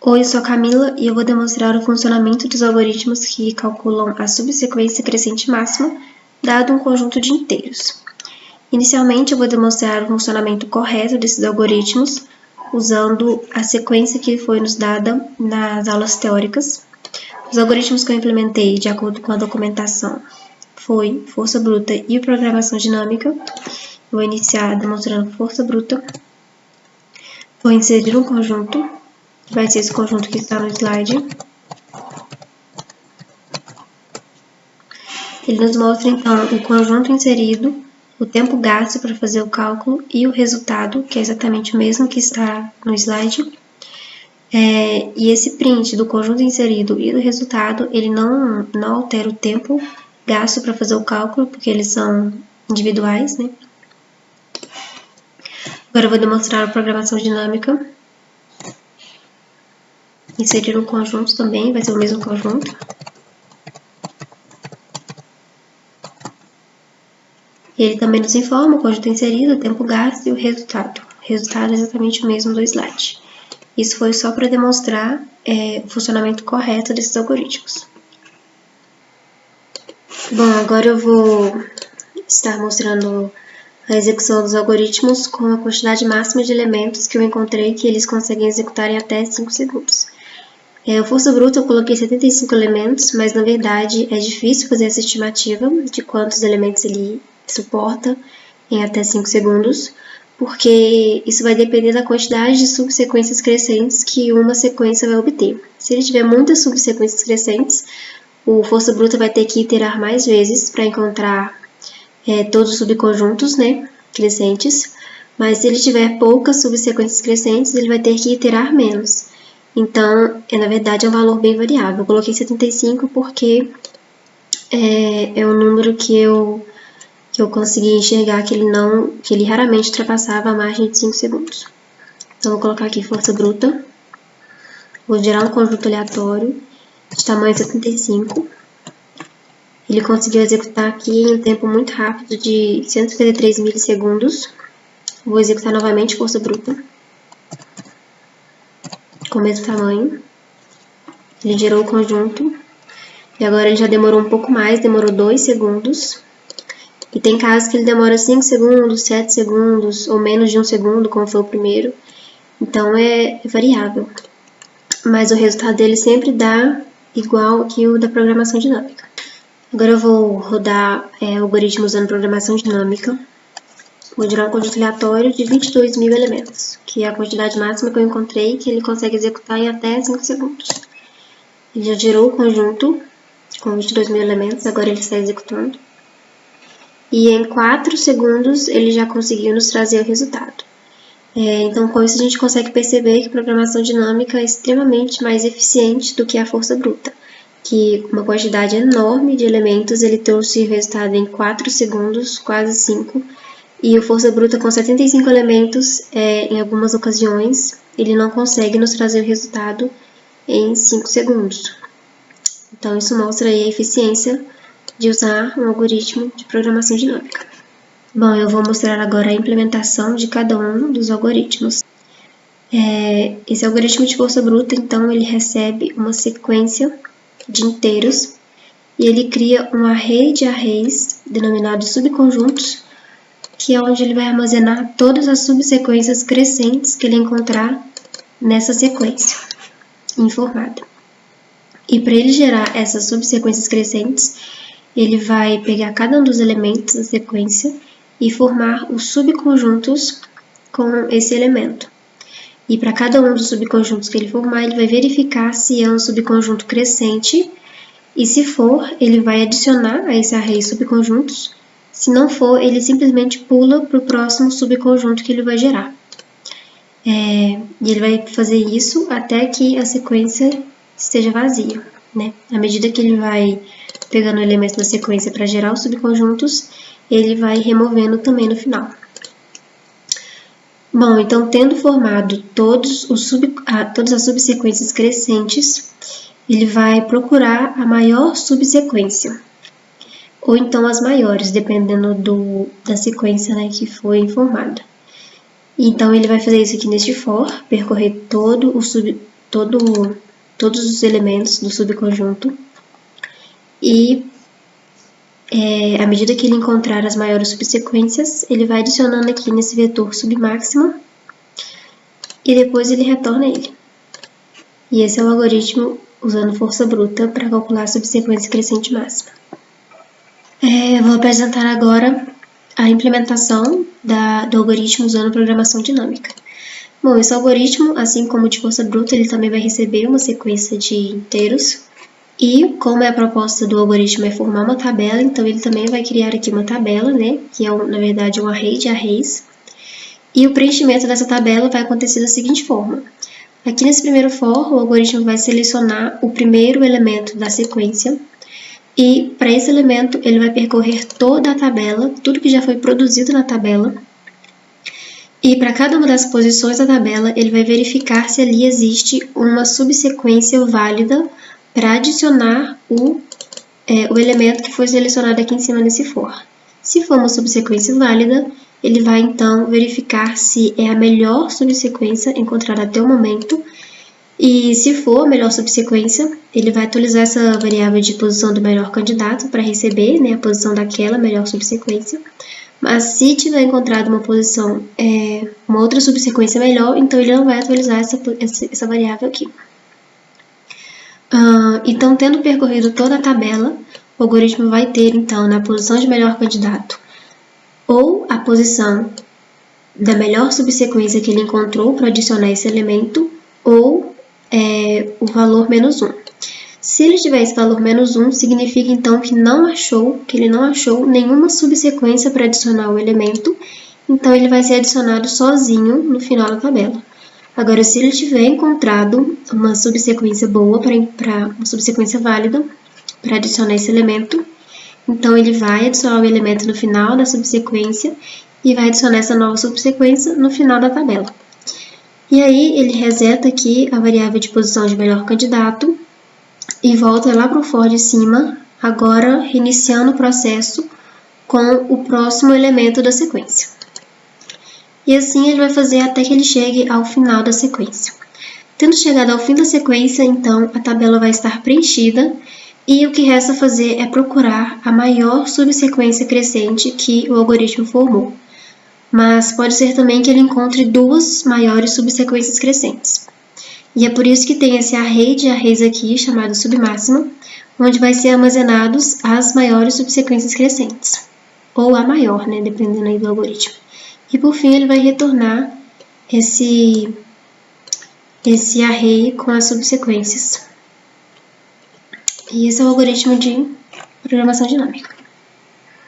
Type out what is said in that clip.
Oi, eu sou a Camila e eu vou demonstrar o funcionamento dos algoritmos que calculam a subsequência crescente máxima dado um conjunto de inteiros. Inicialmente, eu vou demonstrar o funcionamento correto desses algoritmos usando a sequência que foi nos dada nas aulas teóricas. Os algoritmos que eu implementei de acordo com a documentação foi força bruta e programação dinâmica. Vou iniciar demonstrando força bruta. Vou inserir um conjunto, que vai ser esse conjunto que está no slide. Ele nos mostra, então, o conjunto inserido, o tempo gasto para fazer o cálculo e o resultado, que é exatamente o mesmo que está no slide. E esse print do conjunto inserido e do resultado, ele não altera o tempo gasto para fazer o cálculo, porque eles são individuais, né? Agora eu vou demonstrar a programação dinâmica. Inserir um conjunto também, vai ser o mesmo conjunto. Ele também nos informa o conjunto inserido, o tempo gasto e o resultado. O resultado é exatamente o mesmo do slide. Isso foi só para demonstrar o funcionamento correto desses algoritmos. Bom, agora eu vou estar mostrando a execução dos algoritmos com a quantidade máxima de elementos que eu encontrei que eles conseguem executar em até 5 segundos. A força bruta eu coloquei 75 elementos, mas na verdade é difícil fazer essa estimativa de quantos elementos ele suporta em até 5 segundos, porque isso vai depender da quantidade de subsequências crescentes que uma sequência vai obter. Se ele tiver muitas subsequências crescentes, o força bruta vai ter que iterar mais vezes para encontrar todos os subconjuntos, né, crescentes, mas se ele tiver poucas subsequências crescentes, ele vai ter que iterar menos. Então, na verdade, é um valor bem variável. Eu coloquei 75 porque é um número que eu consegui enxergar que ele raramente ultrapassava a margem de 5 segundos. Então, vou colocar aqui força bruta. Vou gerar um conjunto aleatório de tamanho 75. Ele conseguiu executar aqui em um tempo muito rápido de 153 milissegundos. Vou executar novamente força bruta, com o mesmo tamanho. Ele gerou o conjunto. E agora ele já demorou um pouco mais, demorou 2 segundos. E tem casos que ele demora 5 segundos, 7 segundos, ou menos de 1 segundo, como foi o primeiro. Então é variável. Mas o resultado dele sempre dá igual que o da programação dinâmica. Agora eu vou rodar o algoritmo usando programação dinâmica. Vou gerar um conjunto aleatório de 22 mil elementos, que é a quantidade máxima que eu encontrei que ele consegue executar em até 5 segundos. Ele já gerou o conjunto com 22 mil elementos, agora ele está executando. E em 4 segundos ele já conseguiu nos trazer o resultado. Então, com isso a gente consegue perceber que a programação dinâmica é extremamente mais eficiente do que a força bruta, que com uma quantidade enorme de elementos ele trouxe o resultado em 4 segundos, quase 5, e o força bruta com 75 elementos, em algumas ocasiões, ele não consegue nos trazer o resultado em 5 segundos. Então, isso mostra aí a eficiência de usar um algoritmo de programação dinâmica. Bom, eu vou mostrar agora a implementação de cada um dos algoritmos. Esse algoritmo de força bruta, então, ele recebe uma sequência de inteiros e ele cria um array de arrays denominado subconjuntos, que é onde ele vai armazenar todas as subsequências crescentes que ele encontrar nessa sequência informada. E para ele gerar essas subsequências crescentes, ele vai pegar cada um dos elementos da sequência e formar os subconjuntos com esse elemento. E para cada um dos subconjuntos que ele formar, ele vai verificar se é um subconjunto crescente, e se for, ele vai adicionar a esse array subconjuntos. Se não for, ele simplesmente pula para o próximo subconjunto que ele vai gerar. E ele vai fazer isso até que a sequência esteja vazia, né? À medida que ele vai pegando elementos da sequência para gerar os subconjuntos, ele vai removendo também no final. Bom, então, tendo formado todas as subsequências crescentes, ele vai procurar a maior subsequência, ou então as maiores, dependendo da sequência, né, que foi informada. Então, ele vai fazer isso aqui neste for, percorrer todo todos os elementos do subconjunto e à medida que ele encontrar as maiores subsequências, ele vai adicionando aqui nesse vetor submáxima e depois ele retorna ele. E esse é o algoritmo usando força bruta para calcular a subsequência crescente máxima. Vou apresentar agora a implementação do algoritmo usando programação dinâmica. Bom, esse algoritmo, assim como o de força bruta, ele também vai receber uma sequência de inteiros. E como a proposta do algoritmo é formar uma tabela, então ele também vai criar aqui uma tabela, né? Que é, na verdade, um array de arrays. E o preenchimento dessa tabela vai acontecer da seguinte forma. Aqui nesse primeiro for, o algoritmo vai selecionar o primeiro elemento da sequência. E para esse elemento, ele vai percorrer toda a tabela, tudo que já foi produzido na tabela. E para cada uma das posições da tabela, ele vai verificar se ali existe uma subsequência válida para adicionar o elemento que foi selecionado aqui em cima nesse for. Se for uma subsequência válida, ele vai então verificar se é a melhor subsequência encontrada até o momento. E se for a melhor subsequência, ele vai atualizar essa variável de posição do melhor candidato para receber, né, a posição daquela melhor subsequência. Mas se tiver encontrado uma outra subsequência melhor, então ele não vai atualizar essa variável aqui. Então, tendo percorrido toda a tabela, o algoritmo vai ter, então, na posição de melhor candidato, ou a posição da melhor subsequência que ele encontrou para adicionar esse elemento, ou o valor menos 1. Se ele tiver esse valor menos 1, significa então que ele não achou nenhuma subsequência para adicionar o elemento, então ele vai ser adicionado sozinho no final da tabela. Agora, se ele tiver encontrado uma subsequência boa, uma subsequência válida para adicionar esse elemento, então ele vai adicionar o elemento no final da subsequência e vai adicionar essa nova subsequência no final da tabela. E aí ele reseta aqui a variável de posição de melhor candidato e volta lá para o for de cima, agora reiniciando o processo com o próximo elemento da sequência. E assim ele vai fazer até que ele chegue ao final da sequência. Tendo chegado ao fim da sequência, então a tabela vai estar preenchida e o que resta fazer é procurar a maior subsequência crescente que o algoritmo formou. Mas pode ser também que ele encontre duas maiores subsequências crescentes. E é por isso que tem esse array de arrays aqui, chamado submáxima, onde vai ser armazenados as maiores subsequências crescentes. Ou a maior, né, dependendo aí do algoritmo. E por fim ele vai retornar esse array com as subsequências. E esse é o algoritmo de programação dinâmica.